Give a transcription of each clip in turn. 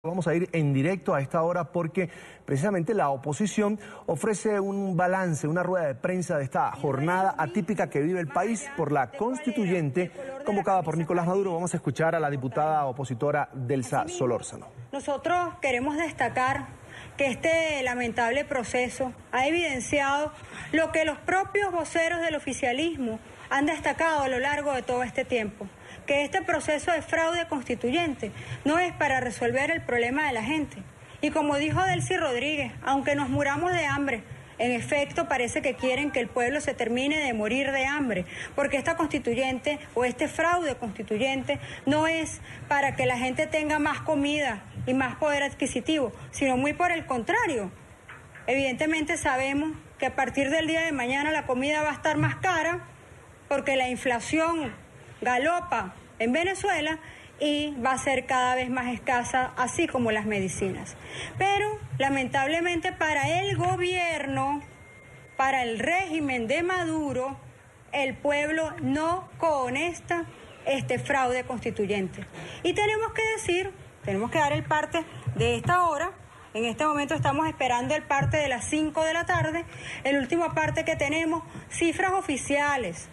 Vamos a ir en directo a esta hora porque precisamente la oposición ofrece un balance, una rueda de prensa de esta jornada atípica que vive el país por la constituyente convocada por Nicolás Maduro. Vamos a escuchar a la diputada opositora Delsa Solórzano. Nosotros queremos destacar que este lamentable proceso ha evidenciado lo que los propios voceros del oficialismo han destacado a lo largo de todo este tiempo, que este proceso de fraude constituyente no es para resolver el problema de la gente. Y como dijo Delcy Rodríguez, aunque nos muramos de hambre, en efecto parece que quieren que el pueblo se termine de morir de hambre, porque esta constituyente o este fraude constituyente no es para que la gente tenga más comida y más poder adquisitivo, sino muy por el contrario. Evidentemente sabemos que a partir del día de mañana la comida va a estar más cara, porque la inflación galopa en Venezuela y va a ser cada vez más escasa, así como las medicinas. Pero lamentablemente para el gobierno, para el régimen de Maduro, el pueblo no conesta este fraude constituyente. Y tenemos que decir, tenemos que dar el parte de esta hora. En este momento estamos esperando el parte de las 5 de la tarde, el último parte que tenemos, cifras oficiales,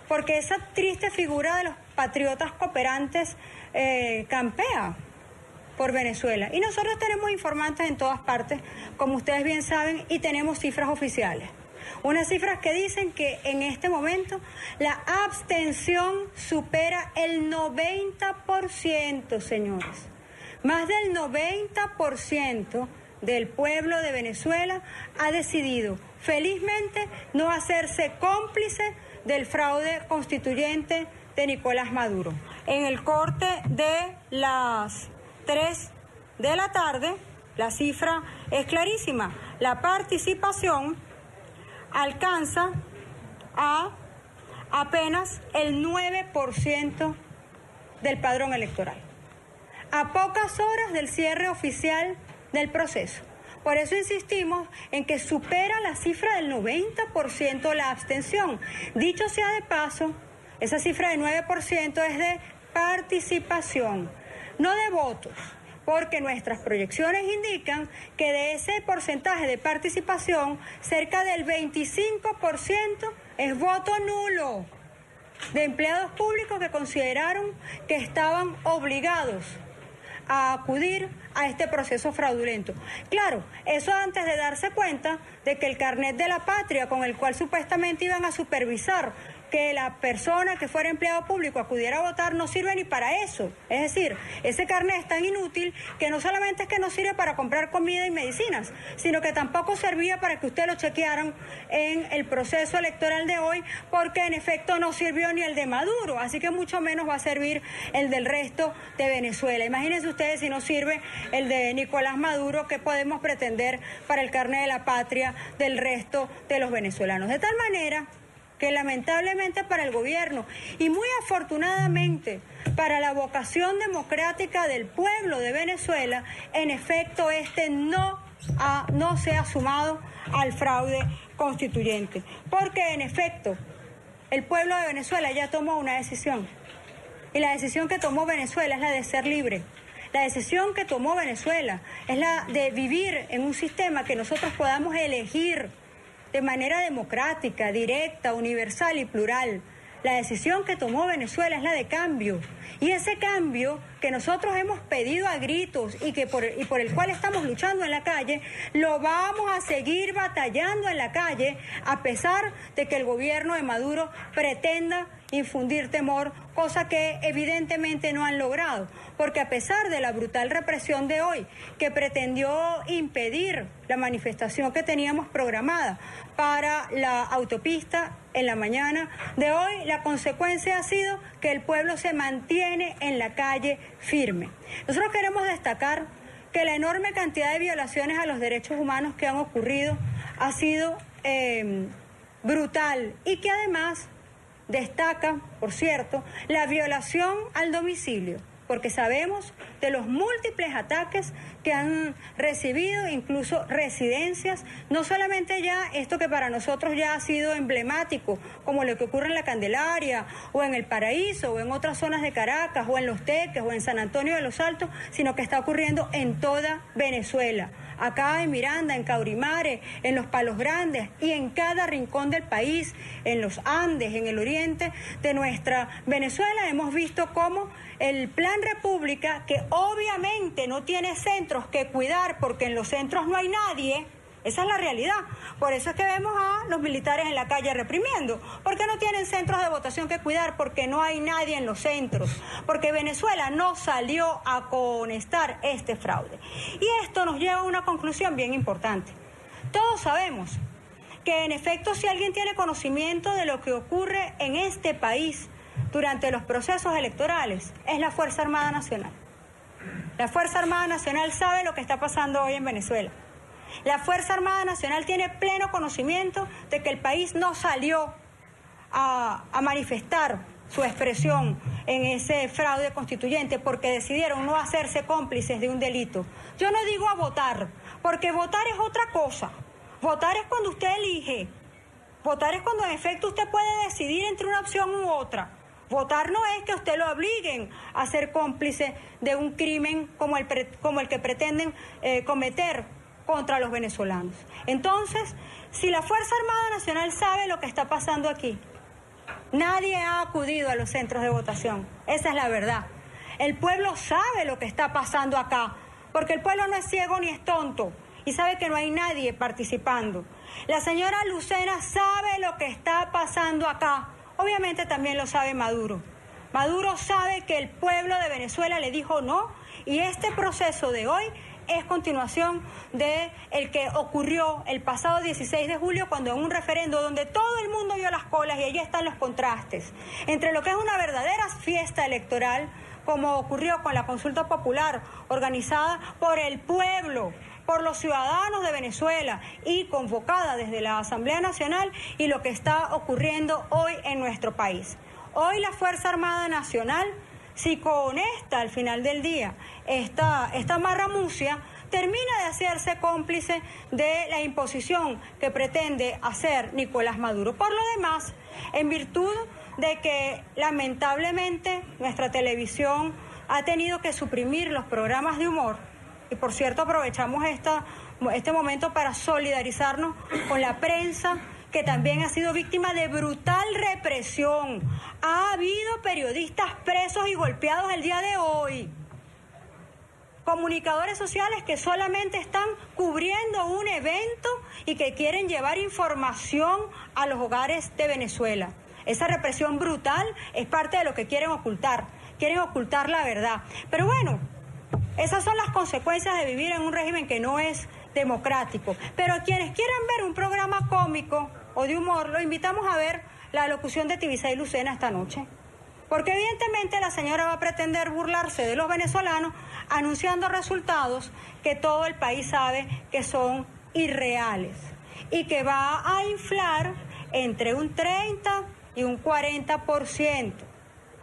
porque esa triste figura de los patriotas cooperantes campea por Venezuela. Y nosotros tenemos informantes en todas partes, como ustedes bien saben, y tenemos cifras oficiales. Unas cifras que dicen que en este momento la abstención supera el 90%, señores. Más del 90% del pueblo de Venezuela ha decidido, felizmente, no hacerse cómplice del fraude constituyente de Nicolás Maduro. En el corte de las 3 de la tarde, la cifra es clarísima. La participación alcanza a apenas el 9% del padrón electoral, a pocas horas del cierre oficial del proceso. Por eso insistimos en que supera la cifra del 90% la abstención. Dicho sea de paso, esa cifra del 9% es de participación, no de votos, porque nuestras proyecciones indican que de ese porcentaje de participación, cerca del 25% es voto nulo de empleados públicos que consideraron que estaban obligados a acudir a este proceso fraudulento. Claro, eso antes de darse cuenta de que el carnet de la patria con el cual supuestamente iban a supervisar que la persona que fuera empleado público acudiera a votar no sirve ni para eso. Es decir, ese carnet es tan inútil que no solamente es que no sirve para comprar comida y medicinas, sino que tampoco servía para que ustedes lo chequearan en el proceso electoral de hoy, porque en efecto no sirvió ni el de Maduro, así que mucho menos va a servir el del resto de Venezuela. Imagínense ustedes si no sirve el de Nicolás Maduro, ¿qué podemos pretender para el carnet de la patria del resto de los venezolanos? De tal manera que lamentablemente para el gobierno y muy afortunadamente para la vocación democrática del pueblo de Venezuela, en efecto este no se ha sumado al fraude constituyente, porque en efecto el pueblo de Venezuela ya tomó una decisión, y la decisión que tomó Venezuela es la de ser libre. La decisión que tomó Venezuela es la de vivir en un sistema que nosotros podamos elegir de manera democrática, directa, universal y plural. La decisión que tomó Venezuela es la de cambio. Y ese cambio que nosotros hemos pedido a gritos y por el cual estamos luchando en la calle, lo vamos a seguir batallando en la calle, a pesar de que el gobierno de Maduro pretenda infundir temor, cosa que evidentemente no han logrado, porque a pesar de la brutal represión de hoy, que pretendió impedir la manifestación que teníamos programada para la autopista en la mañana de hoy, la consecuencia ha sido que el pueblo se mantiene en la calle firme. Nosotros queremos destacar que la enorme cantidad de violaciones a los derechos humanos que han ocurrido ha sido brutal, y que además destaca, por cierto, la violación al domicilio. porque sabemos de los múltiples ataques que han recibido, incluso residencias, no solamente ya esto que para nosotros ya ha sido emblemático, como lo que ocurre en La Candelaria, o en El Paraíso, o en otras zonas de Caracas, o en Los Teques, o en San Antonio de los Altos, sino que está ocurriendo en toda Venezuela. Acá en Miranda, en Caurimare, en los Palos Grandes y en cada rincón del país, en los Andes, en el oriente de nuestra Venezuela, hemos visto cómo el Plan República, que obviamente no tiene centros que cuidar porque en los centros no hay nadie, esa es la realidad. Por eso es que vemos a los militares en la calle reprimiendo, porque no tienen centros de votación que cuidar, porque no hay nadie en los centros, porque Venezuela no salió a cohonestar este fraude. Y esto nos lleva a una conclusión bien importante. Todos sabemos que en efecto, si alguien tiene conocimiento de lo que ocurre en este país durante los procesos electorales, es la Fuerza Armada Nacional. La Fuerza Armada Nacional sabe lo que está pasando hoy en Venezuela. La Fuerza Armada Nacional tiene pleno conocimiento de que el país no salió a manifestar su expresión en ese fraude constituyente porque decidieron no hacerse cómplices de un delito. Yo no digo a votar, porque votar es otra cosa. Votar es cuando usted elige. Votar es cuando en efecto usted puede decidir entre una opción u otra. Votar no es que usted lo obliguen a ser cómplice de un crimen como el que pretenden cometer contra los venezolanos. Entonces, si la Fuerza Armada Nacional sabe lo que está pasando aquí, nadie ha acudido a los centros de votación. Esa es la verdad. El pueblo sabe lo que está pasando acá, porque el pueblo no es ciego ni es tonto y sabe que no hay nadie participando. La señora Lucena sabe lo que está pasando acá. Obviamente también lo sabe Maduro. Maduro sabe que el pueblo de Venezuela le dijo no, y este proceso de hoy es continuación de el que ocurrió el pasado 16 de julio, cuando en un referendo donde todo el mundo vio las colas, y allí están los contrastes entre lo que es una verdadera fiesta electoral, como ocurrió con la consulta popular organizada por el pueblo, por los ciudadanos de Venezuela y convocada desde la Asamblea Nacional, y lo que está ocurriendo hoy en nuestro país. Hoy la Fuerza Armada Nacional, si cohonesta al final del día esta marramucia, termina de hacerse cómplice de la imposición que pretende hacer Nicolás Maduro. Por lo demás, en virtud de que lamentablemente nuestra televisión ha tenido que suprimir los programas de humor, y por cierto aprovechamos este momento para solidarizarnos con la prensa, que también ha sido víctima de brutal represión. Ha habido periodistas presos y golpeados el día de hoy. Comunicadores sociales que solamente están cubriendo un evento y que quieren llevar información a los hogares de Venezuela. Esa represión brutal es parte de lo que quieren ocultar la verdad. Pero bueno, esas son las consecuencias de vivir en un régimen que no es democrático. Pero a quienes quieran ver un programa cómico o de humor, lo invitamos a ver la locución de Tibisay Lucena esta noche. Porque evidentemente la señora va a pretender burlarse de los venezolanos anunciando resultados que todo el país sabe que son irreales y que va a inflar entre un 30 y un 40%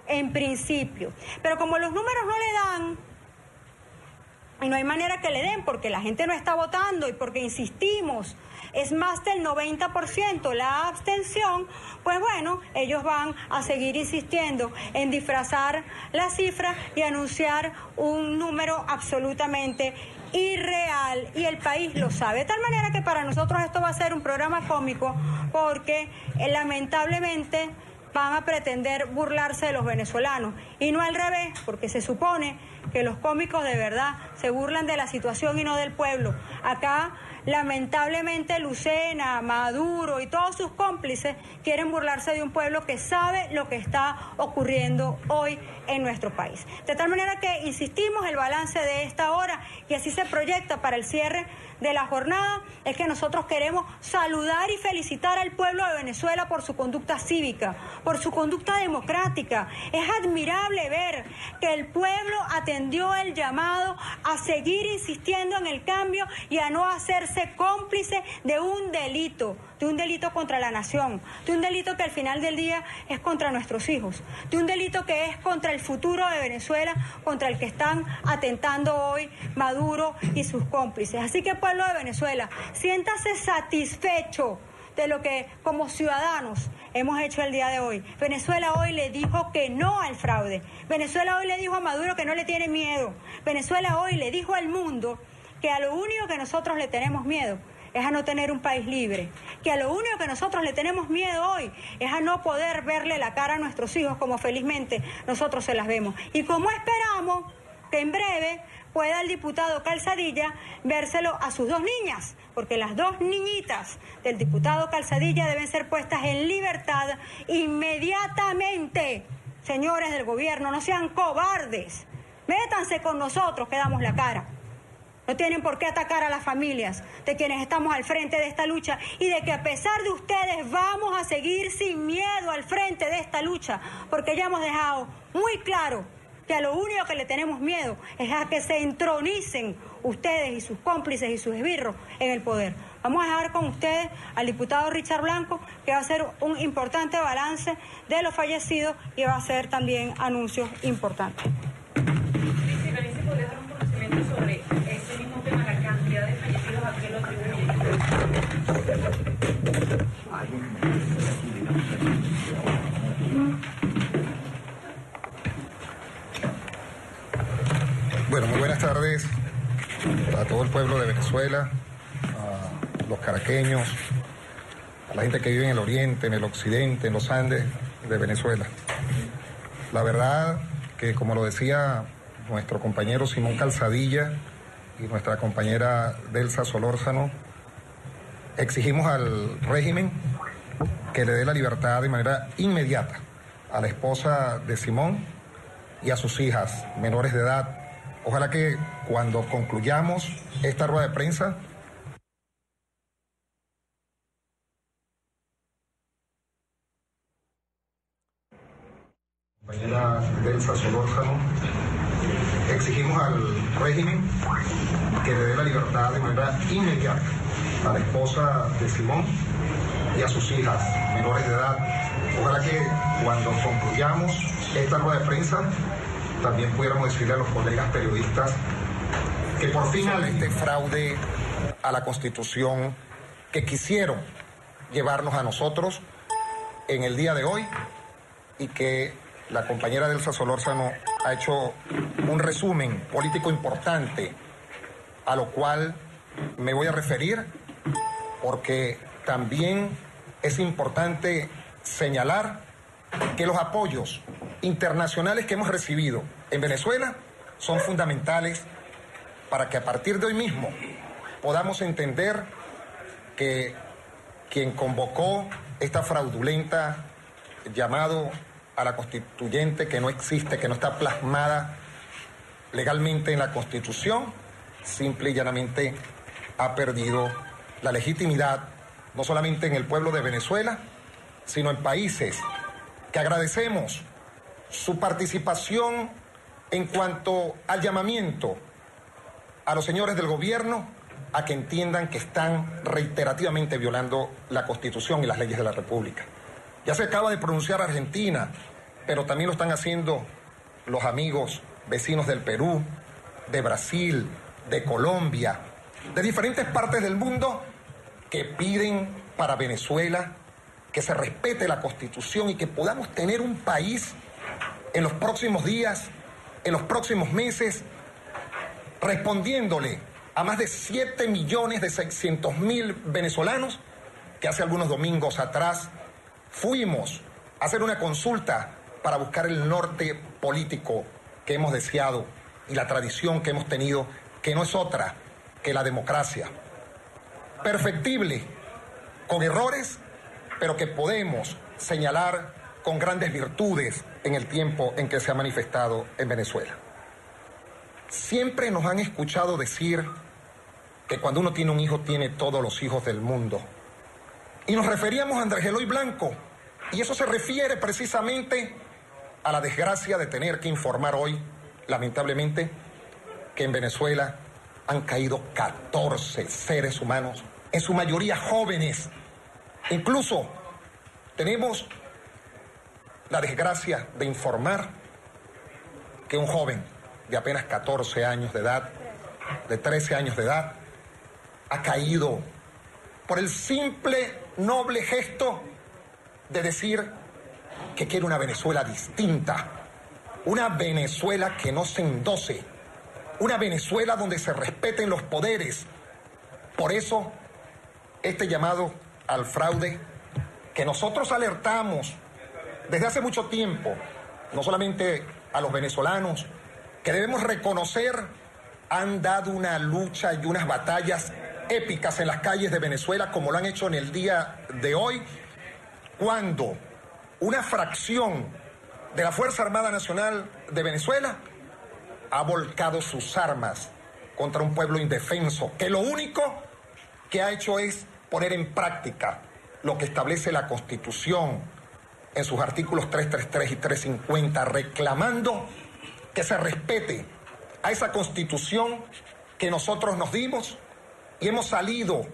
en principio. Pero como los números no le dan, y no hay manera que le den porque la gente no está votando y porque insistimos, es más del 90% la abstención, pues bueno, ellos van a seguir insistiendo en disfrazar la cifra y anunciar un número absolutamente irreal, y el país lo sabe. De tal manera que para nosotros esto va a ser un programa cómico, porque lamentablemente van a pretender burlarse de los venezolanos y no al revés, porque se supone que los cómicos de verdad se burlan de la situación y no del pueblo. Acá lamentablemente Lucena, Maduro y todos sus cómplices quieren burlarse de un pueblo que sabe lo que está ocurriendo hoy en nuestro país. De tal manera que insistimos, el balance de esta hora, y así se proyecta para el cierre de la jornada, es que nosotros queremos saludar y felicitar al pueblo de Venezuela por su conducta cívica, por su conducta democrática. Es admirable ver que el pueblo atendió atendió el llamado a seguir insistiendo en el cambio y a no hacerse cómplice de un delito contra la nación, de un delito que al final del día es contra nuestros hijos, de un delito que es contra el futuro de Venezuela, contra el que están atentando hoy Maduro y sus cómplices. Así que, pueblo de Venezuela, siéntase satisfecho de lo que como ciudadanos hemos hecho el día de hoy. Venezuela hoy le dijo que no al fraude. Venezuela hoy le dijo a Maduro que no le tiene miedo. Venezuela hoy le dijo al mundo que a lo único que nosotros le tenemos miedo es a no tener un país libre, que a lo único que nosotros le tenemos miedo hoy es a no poder verle la cara a nuestros hijos como felizmente nosotros se las vemos. Y como esperamos que en breve pueda el diputado Calzadilla vérselo a sus dos niñas, porque las dos niñitas del diputado Calzadilla deben ser puestas en libertad inmediatamente. Señores del gobierno, no sean cobardes, métanse con nosotros que damos la cara. No tienen por qué atacar a las familias de quienes estamos al frente de esta lucha y de que a pesar de ustedes vamos a seguir sin miedo al frente de esta lucha, porque ya hemos dejado muy claro que a lo único que le tenemos miedo es a que se entronicen ustedes y sus cómplices y sus esbirros en el poder. Vamos a dejar con ustedes al diputado Richard Blanco, que va a hacer un importante balance de los fallecidos y va a hacer también anuncios importantes. ¿Podría dar un conocimiento sobre ese mismo tema, la cantidad de fallecidos, a qué lo atribuyen? Bueno, muy buenas tardes a todo el pueblo de Venezuela, a los caraqueños, a la gente que vive en el oriente, en el occidente, en los Andes de Venezuela. La verdad que, como lo decía nuestro compañero Simón Calzadilla y nuestra compañera Delsa Solórzano, exigimos al régimen que le dé la libertad de manera inmediata a la esposa de Simón y a sus hijas menores de edad. Ojalá que cuando concluyamos esta rueda de prensa compañera Delsa Solórzano, exigimos al régimen que le dé la libertad de manera inmediata a la esposa de Simón y a sus hijas menores de edad. Ojalá que cuando concluyamos esta rueda de prensa también pudiéramos decirle a los colegas periodistas que por fin al este fraude a la Constitución que quisieron llevarnos a nosotros en el día de hoy, y que la compañera Delsa Solórzano ha hecho un resumen político importante a lo cual me voy a referir, porque también es importante señalar que los apoyos internacionales que hemos recibido en Venezuela son fundamentales para que a partir de hoy mismo podamos entender que quien convocó esta fraudulenta llamado a la constituyente, que no existe, que no está plasmada legalmente en la Constitución, simple y llanamente ha perdido la legitimidad, no solamente en el pueblo de Venezuela, sino en países que agradecemos su participación en cuanto al llamamiento a los señores del gobierno a que entiendan que están reiterativamente violando la Constitución y las leyes de la República. Ya se acaba de pronunciar Argentina, pero también lo están haciendo los amigos vecinos del Perú, de Brasil, de Colombia, de diferentes partes del mundo, que piden para Venezuela que se respete la Constitución y que podamos tener un país en los próximos días, en los próximos meses, respondiéndole a más de 7.600.000 venezolanos que hace algunos domingos atrás fuimos a hacer una consulta para buscar el norte político que hemos deseado y la tradición que hemos tenido, que no es otra que la democracia. Perfectible, con errores, pero que podemos señalar con grandes virtudes en el tiempo en que se ha manifestado en Venezuela. Siempre nos han escuchado decir que cuando uno tiene un hijo, tiene todos los hijos del mundo. Y nos referíamos a Andrés Eloy Blanco, y eso se refiere precisamente a la desgracia de tener que informar hoy lamentablemente, que en Venezuela han caído 14 seres humanos, en su mayoría jóvenes. Incluso tenemos la desgracia de informar que un joven de apenas 14 años de edad, de 13 años de edad, ha caído por el simple, noble gesto de decir que quiere una Venezuela distinta, una Venezuela que no se endose, una Venezuela donde se respeten los poderes. Por eso, este llamado al fraude que nosotros alertamos desde hace mucho tiempo, no solamente a los venezolanos, que debemos reconocer, han dado una lucha y unas batallas épicas en las calles de Venezuela, como lo han hecho en el día de hoy, cuando una fracción de la Fuerza Armada Nacional de Venezuela ha volcado sus armas contra un pueblo indefenso, que lo único que ha hecho es poner en práctica lo que establece la Constitución en sus artículos 333 y 350, reclamando que se respete a esa Constitución que nosotros nos dimos, y hemos salido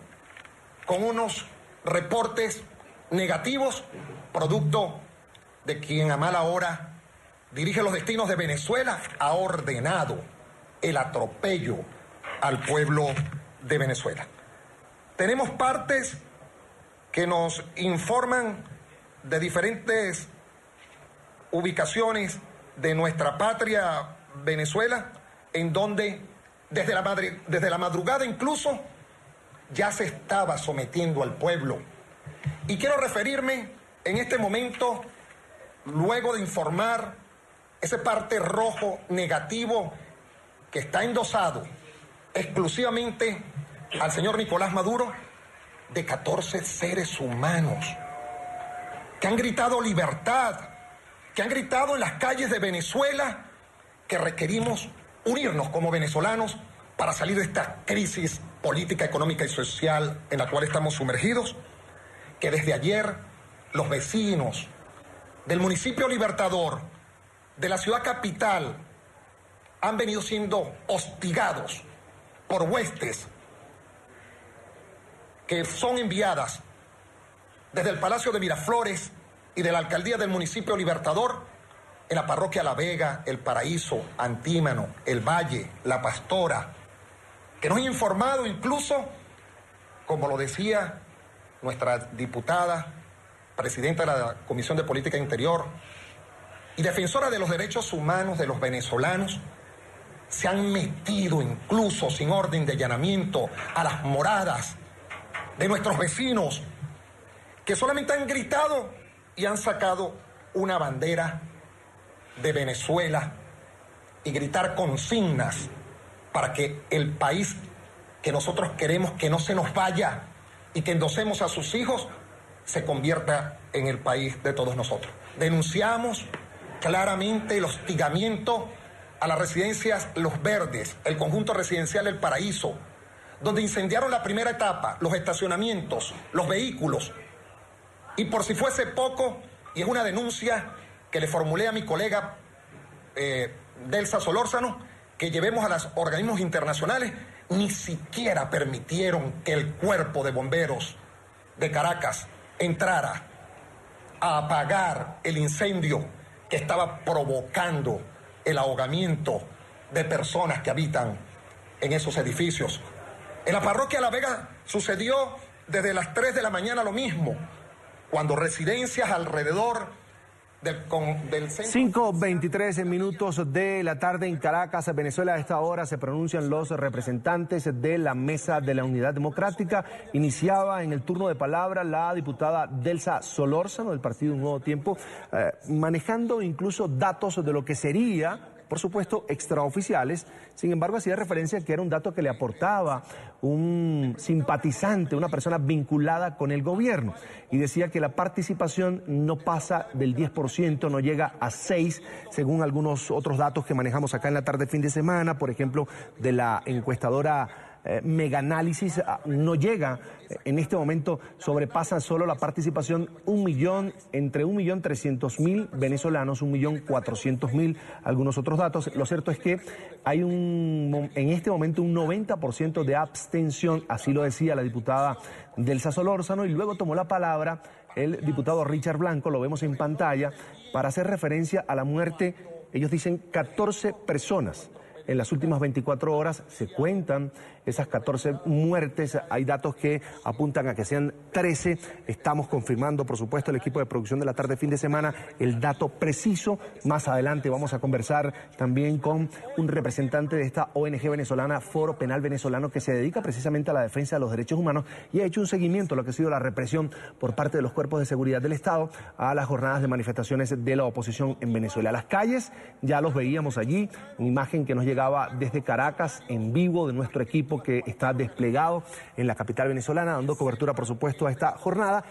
con unos reportes negativos, producto de quien a mala hora dirige los destinos de Venezuela, ha ordenado el atropello al pueblo de Venezuela. Tenemos partes que nos informan de diferentes ubicaciones de nuestra patria Venezuela, en donde desde la madrugada incluso ya se estaba sometiendo al pueblo. Y quiero referirme en este momento, luego de informar ese parte rojo negativo que está endosado exclusivamente al señor Nicolás Maduro, de 14 seres humanos que han gritado libertad, que han gritado en las calles de Venezuela que requerimos unirnos como venezolanos para salir de esta crisis política, económica y social en la cual estamos sumergidos, que desde ayer los vecinos del municipio Libertador, de la ciudad capital, han venido siendo hostigados por huestes que son enviadas desde el Palacio de Miraflores y de la alcaldía del municipio Libertador, en la parroquia La Vega, El Paraíso, Antímano, El Valle, La Pastora, que nos han informado incluso, como lo decía nuestra diputada, presidenta de la Comisión de Política Interior y defensora de los derechos humanos de los venezolanos, se han metido incluso sin orden de allanamiento a las moradas de nuestros vecinos, que solamente han gritado y han sacado una bandera de Venezuela y gritar consignas para que el país que nosotros queremos que no se nos vaya y que endosemos a sus hijos se convierta en el país de todos nosotros. Denunciamos claramente el hostigamiento a las residencias Los Verdes, el conjunto residencial El Paraíso, donde incendiaron la primera etapa, los estacionamientos, los vehículos. Y por si fuese poco, y es una denuncia que le formulé a mi colega Delsa Solórzano, que llevemos a los organismos internacionales, ni siquiera permitieron que el cuerpo de bomberos de Caracas entrara a apagar el incendio que estaba provocando el ahogamiento de personas que habitan en esos edificios. En la parroquia La Vega sucedió desde las 3 de la mañana lo mismo, cuando residencias alrededor del centro... 5:23 minutos de la tarde en Caracas, Venezuela. A esta hora se pronuncian los representantes de la Mesa de la Unidad Democrática. Iniciaba en el turno de palabra la diputada Delsa Solórzano del partido Un Nuevo Tiempo, manejando incluso datos de lo que sería, por supuesto, extraoficiales. Sin embargo, hacía referencia a que era un dato que le aportaba un simpatizante, una persona vinculada con el gobierno. Y decía que la participación no pasa del 10%, no llega a 6%, según algunos otros datos que manejamos acá en la tarde fin de semana, por ejemplo, de la encuestadora megaanálisis no llega. En este momento sobrepasa solo la participación entre 1.300.000 venezolanos, 1.400.000, algunos otros datos. Lo cierto es que hay en este momento un 90% de abstención, así lo decía la diputada Delsa Solórzano, y luego tomó la palabra el diputado Richard Blanco, lo vemos en pantalla, para hacer referencia a la muerte, ellos dicen 14 personas. En las últimas 24 horas se cuentan esas 14 muertes. Hay datos que apuntan a que sean 13. Estamos confirmando, por supuesto, el equipo de producción de la tarde fin de semana, el dato preciso. Más adelante vamos a conversar también con un representante de esta ONG venezolana, Foro Penal Venezolano, que se dedica precisamente a la defensa de los derechos humanos y ha hecho un seguimiento a lo que ha sido la represión por parte de los cuerpos de seguridad del Estado a las jornadas de manifestaciones de la oposición en Venezuela. Las calles, ya los veíamos allí, una imagen que nos llegaba desde Caracas en vivo de nuestro equipo que está desplegado en la capital venezolana, dando cobertura, por supuesto, a esta jornada.